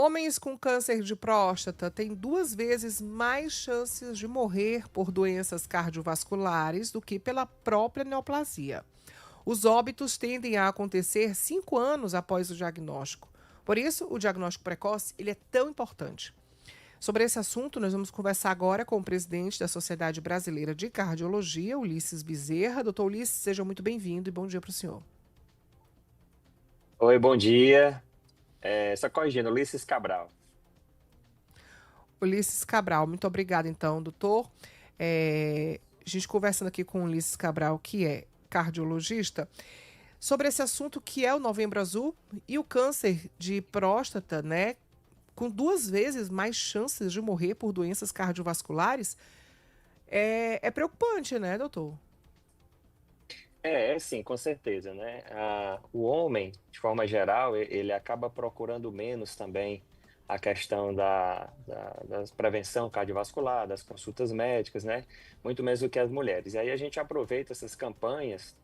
Homens com câncer de próstata têm 2 vezes mais chances de morrer por doenças cardiovasculares do que pela própria neoplasia. Os óbitos tendem a acontecer 5 anos após o diagnóstico. Por isso, o diagnóstico precoce ele é tão importante. Sobre esse assunto, nós vamos conversar agora com o presidente da Sociedade Brasileira de Cardiologia, Ulisses Bezerra. Doutor Ulisses, seja muito bem-vindo e bom dia para o senhor. Oi, bom dia. Só corrigindo, Ulisses Cabral. Ulisses Cabral, muito obrigada então, doutor. A gente conversando aqui com o Ulisses Cabral, que é cardiologista, sobre esse assunto que é o Novembro Azul e o câncer de próstata, né? Com 2 vezes mais chances de morrer por doenças cardiovasculares, é preocupante, né, doutor? Sim, com certeza, né? O homem, de forma geral, ele acaba procurando menos também a questão da prevenção cardiovascular, das consultas médicas, né? Muito menos do que as mulheres. E aí a gente aproveita essas campanhas,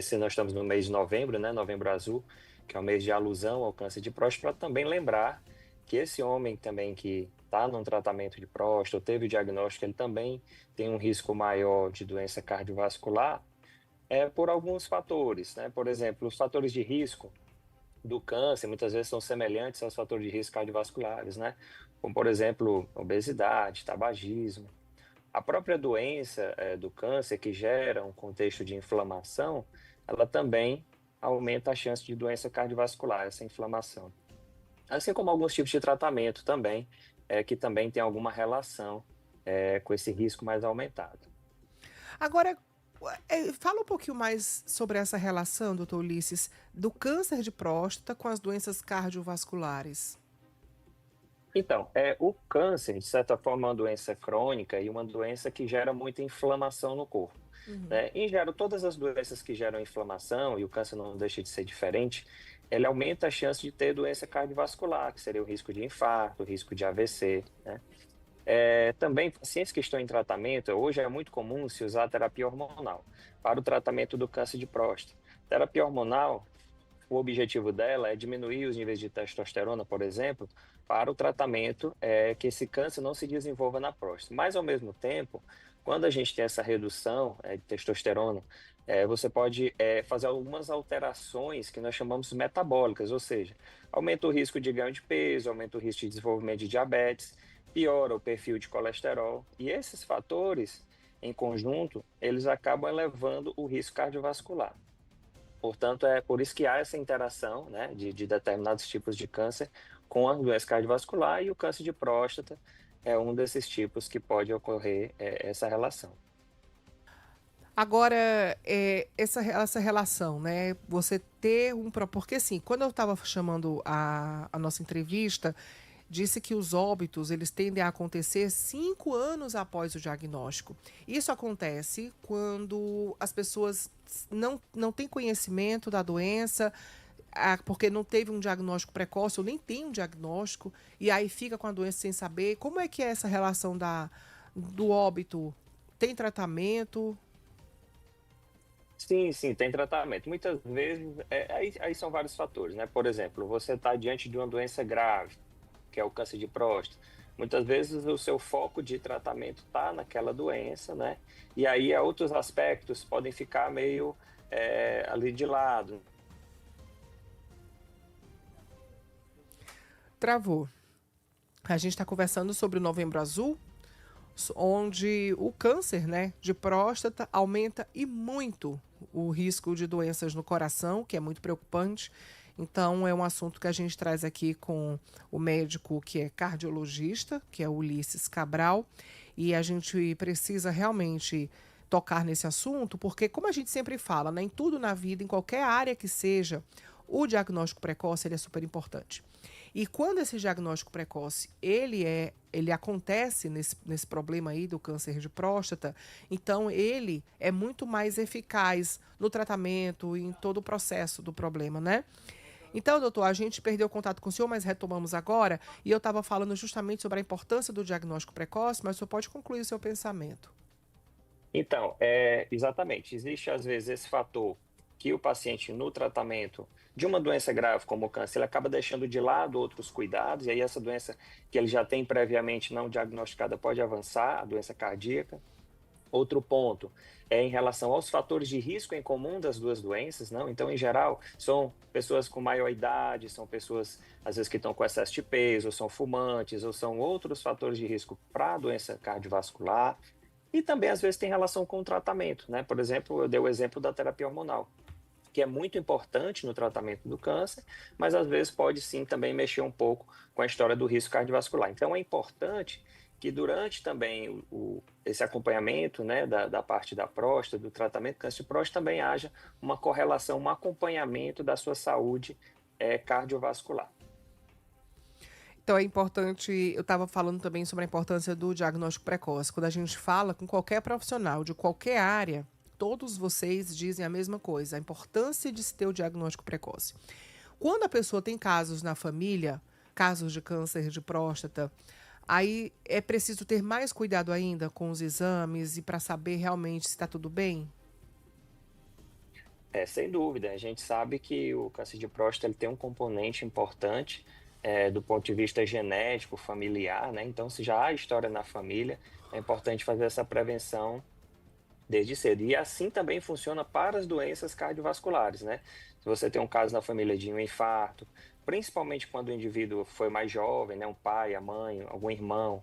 se nós estamos no mês de novembro, né? Novembro Azul, que é o mês de alusão ao câncer de próstata, para também lembrar que esse homem também que está num tratamento de próstata, ou teve o diagnóstico, ele também tem um risco maior de doença cardiovascular, por alguns fatores, né? Por exemplo, os fatores de risco do câncer muitas vezes são semelhantes aos fatores de risco cardiovasculares, né? Como, por exemplo, obesidade, tabagismo. A própria doença, do câncer, que gera um contexto de inflamação, ela também aumenta a chance de doença cardiovascular, essa inflamação. Assim como alguns tipos de tratamento também, que também tem alguma relação, com esse risco mais aumentado. Agora, fala um pouquinho mais sobre essa relação, doutor Ulisses, do câncer de próstata com as doenças cardiovasculares. Então, o câncer, de certa forma, é uma doença crônica e uma doença que gera muita inflamação no corpo, Uhum. né? Em geral, todas as doenças que geram inflamação, e o câncer não deixa de ser diferente, ele aumenta a chance de ter doença cardiovascular, que seria o risco de infarto, o risco de AVC, né? Também, pacientes que estão em tratamento, hoje é muito comum se usar terapia hormonal para o tratamento do câncer de próstata. Terapia hormonal, o objetivo dela é diminuir os níveis de testosterona, por exemplo, para o tratamento, que esse câncer não se desenvolva na próstata. Mas, ao mesmo tempo, quando a gente tem essa redução, de testosterona, você pode, fazer algumas alterações que nós chamamos metabólicas, ou seja, aumenta o risco de ganho de peso, aumenta o risco de desenvolvimento de diabetes, piora o perfil de colesterol. E esses fatores, em conjunto, eles acabam elevando o risco cardiovascular. Portanto, é por isso que há essa interação, né, de determinados tipos de câncer com a doença cardiovascular, e o câncer de próstata é um desses tipos que pode ocorrer, essa relação. Agora, essa relação, né? Você ter porque assim, quando eu estava chamando a nossa entrevista, disse que os óbitos eles tendem a acontecer 5 anos após o diagnóstico. Isso acontece quando as pessoas não têm conhecimento da doença, porque não teve um diagnóstico precoce ou nem tem um diagnóstico, e aí fica com a doença sem saber. Como é que é essa relação do óbito? Tem tratamento? Sim, sim, tem tratamento. Muitas vezes, aí são vários fatores, né? Por exemplo, você está diante de uma doença grave, que é o câncer de próstata. Muitas vezes o seu foco de tratamento está naquela doença, né? E aí outros aspectos podem ficar meio, ali de lado. Travou. A gente está conversando sobre o Novembro Azul, onde o câncer, né, de próstata aumenta e muito o risco de doenças no coração, que é muito preocupante. Então, é um assunto que a gente traz aqui com o médico que é cardiologista, que é o Ulisses Cabral, e a gente precisa realmente tocar nesse assunto, porque como a gente sempre fala, né, em tudo na vida, em qualquer área que seja, o diagnóstico precoce ele é super importante. E quando esse diagnóstico precoce ele acontece nesse problema aí do câncer de próstata, então ele é muito mais eficaz no tratamento e em todo o processo do problema, né? Então, doutor, a gente perdeu o contato com o senhor, mas retomamos agora, e eu estava falando justamente sobre a importância do diagnóstico precoce, mas o senhor pode concluir o seu pensamento. Então, exatamente, existe às vezes esse fator que o paciente no tratamento de uma doença grave como o câncer, ele acaba deixando de lado outros cuidados, e aí essa doença que ele já tem previamente não diagnosticada pode avançar, a doença cardíaca. Outro ponto é em relação aos fatores de risco em comum das duas doenças, não? Então, em geral, são pessoas com maior idade, são pessoas, às vezes, que estão com excesso de peso, ou são fumantes, ou são outros fatores de risco para a doença cardiovascular. E também, às vezes, tem relação com o tratamento, né? Por exemplo, eu dei o exemplo da terapia hormonal, que é muito importante no tratamento do câncer, mas às vezes pode sim também mexer um pouco com a história do risco cardiovascular. Então é importante que durante também esse acompanhamento, né, da parte da próstata, do tratamento do câncer de próstata, também haja uma correlação, um acompanhamento da sua saúde cardiovascular. Então é importante, eu estava falando também sobre a importância do diagnóstico precoce. Quando a gente fala com qualquer profissional de qualquer área, todos vocês dizem a mesma coisa, a importância de se ter o diagnóstico precoce. Quando a pessoa tem casos na família, casos de câncer de próstata, aí é preciso ter mais cuidado ainda com os exames e para saber realmente se está tudo bem? Sem dúvida. A gente sabe que o câncer de próstata ele tem um componente importante do ponto de vista genético, familiar, né? Então, se já há história na família, é importante fazer essa prevenção desde cedo. E assim também funciona para as doenças cardiovasculares, né? Se você tem um caso na família de um infarto, principalmente quando o indivíduo foi mais jovem, né? Um pai, a mãe, algum irmão,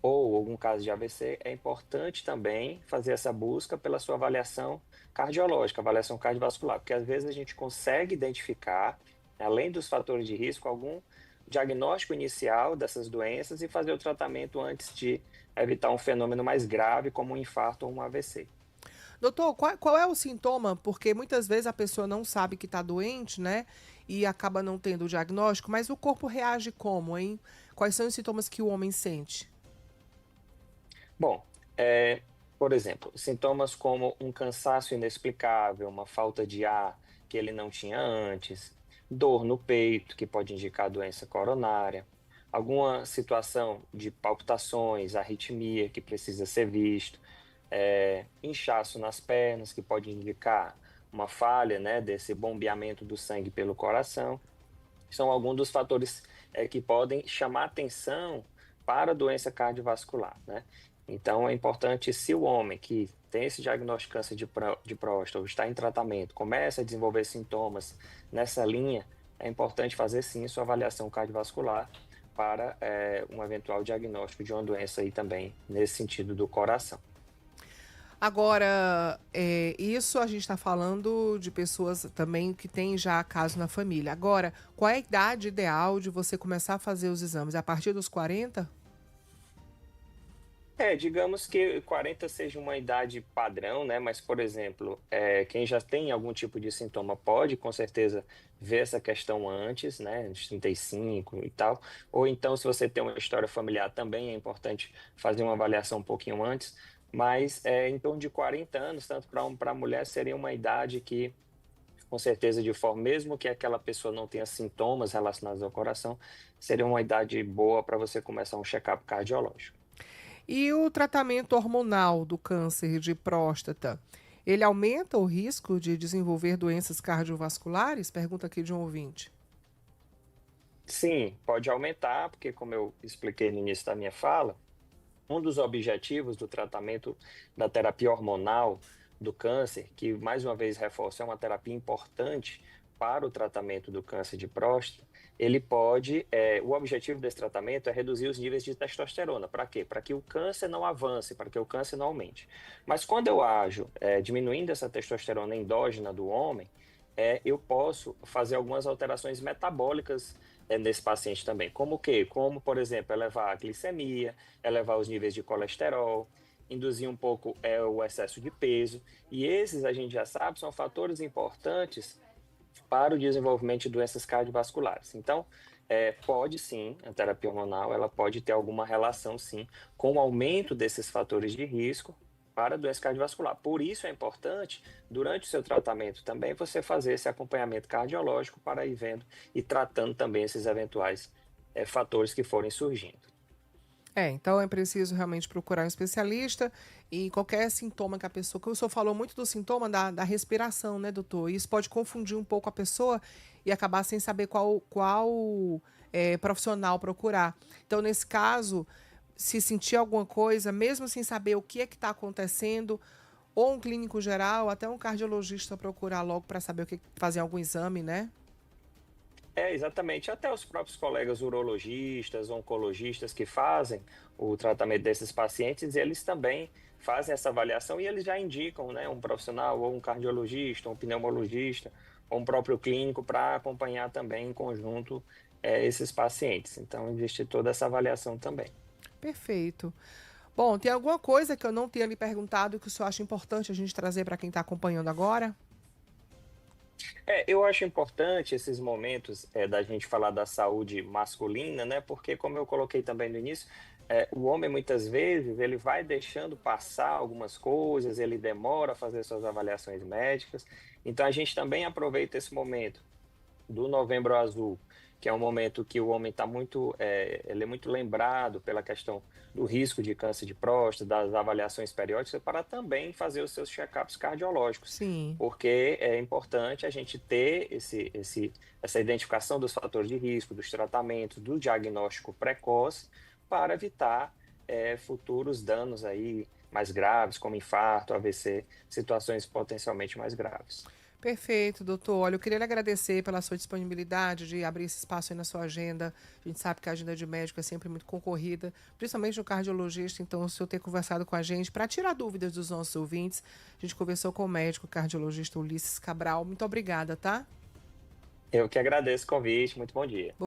ou algum caso de AVC, é importante também fazer essa busca pela sua avaliação cardiológica, avaliação cardiovascular, porque às vezes a gente consegue identificar, além dos fatores de risco, algum diagnóstico inicial dessas doenças e fazer o tratamento antes de evitar um fenômeno mais grave, como um infarto ou um AVC. Doutor, qual é o sintoma? Porque muitas vezes a pessoa não sabe que está doente, né? E acaba não tendo o diagnóstico, mas o corpo reage como, hein? Quais são os sintomas que o homem sente? Bom, por exemplo, sintomas como um cansaço inexplicável, uma falta de ar que ele não tinha antes, dor no peito, que pode indicar doença coronária, alguma situação de palpitações, arritmia que precisa ser visto, inchaço nas pernas, que pode indicar uma falha, né, desse bombeamento do sangue pelo coração. São alguns dos fatores que podem chamar atenção para a doença cardiovascular, né? Então, é importante, se o homem que tem esse diagnóstico de câncer de próstata ou está em tratamento, começa a desenvolver sintomas nessa linha, é importante fazer sim sua avaliação cardiovascular para um eventual diagnóstico de uma doença aí também, nesse sentido do coração. Agora, isso a gente está falando de pessoas também que têm já caso na família. Agora, qual é a idade ideal de você começar a fazer os exames? É a partir dos 40? Digamos que 40 seja uma idade padrão, né? Mas, por exemplo, quem já tem algum tipo de sintoma pode, com certeza, ver essa questão antes, né? Dos 35 e tal. Ou então, se você tem uma história familiar, também é importante fazer uma avaliação um pouquinho antes. Mas em torno de 40 anos, tanto para homem para mulher, seria uma idade que, com certeza, de forma, mesmo que aquela pessoa não tenha sintomas relacionados ao coração, seria uma idade boa para você começar um check-up cardiológico. E o tratamento hormonal do câncer de próstata, ele aumenta o risco de desenvolver doenças cardiovasculares? Pergunta aqui de um ouvinte. Sim, pode aumentar, porque como eu expliquei no início da minha fala, um dos objetivos do tratamento da terapia hormonal do câncer, que mais uma vez reforço, é uma terapia importante para o tratamento do câncer de próstata, o objetivo desse tratamento é reduzir os níveis de testosterona. Para quê? Para que o câncer não avance, para que o câncer não aumente. Mas quando eu ajo diminuindo essa testosterona endógena do homem, eu posso fazer algumas alterações metabólicas nesse paciente também. Como o quê? Como, por exemplo, elevar a glicemia, elevar os níveis de colesterol, induzir um pouco o excesso de peso. E esses, a gente já sabe, são fatores importantes para o desenvolvimento de doenças cardiovasculares. Então, pode sim, a terapia hormonal, ela pode ter alguma relação sim com o aumento desses fatores de risco para a doença cardiovascular. Por isso é importante, durante o seu tratamento também, você fazer esse acompanhamento cardiológico para ir vendo e tratando também esses eventuais fatores que forem surgindo. Então é preciso realmente procurar um especialista e qualquer sintoma que a pessoa. Que o senhor falou muito do sintoma da respiração, né, doutor? Isso pode confundir um pouco a pessoa e acabar sem saber qual profissional procurar. Então, nesse caso, se sentir alguma coisa, mesmo sem saber o que é que está acontecendo, ou um clínico geral, até um cardiologista procurar logo para saber fazer algum exame, né? Exatamente. Até os próprios colegas urologistas, oncologistas que fazem o tratamento desses pacientes, eles também fazem essa avaliação e eles já indicam, né, um profissional, ou um cardiologista, um pneumologista, ou um próprio clínico para acompanhar também em conjunto esses pacientes. Então, existe toda essa avaliação também. Perfeito. Bom, tem alguma coisa que eu não tenha lhe perguntado que o senhor acha importante a gente trazer para quem está acompanhando agora? Eu acho importante esses momentos da gente falar da saúde masculina, né? Porque, como eu coloquei também no início, o homem muitas vezes ele vai deixando passar algumas coisas, ele demora a fazer suas avaliações médicas. Então, a gente também aproveita esse momento do Novembro Azul, que é um momento que o homem está muito, ele é muito lembrado pela questão do risco de câncer de próstata, das avaliações periódicas, para também fazer os seus check-ups cardiológicos, Sim. porque é importante a gente ter essa identificação dos fatores de risco, dos tratamentos, do diagnóstico precoce, para evitar futuros danos aí mais graves, como infarto, AVC, situações potencialmente mais graves. Perfeito, doutor. Olha, eu queria lhe agradecer pela sua disponibilidade de abrir esse espaço aí na sua agenda. A gente sabe que a agenda de médico é sempre muito concorrida, principalmente no cardiologista. Então, o senhor ter conversado com a gente para tirar dúvidas dos nossos ouvintes. A gente conversou com o médico cardiologista Ulisses Cabral. Muito obrigada, tá? Eu que agradeço o convite, muito bom dia.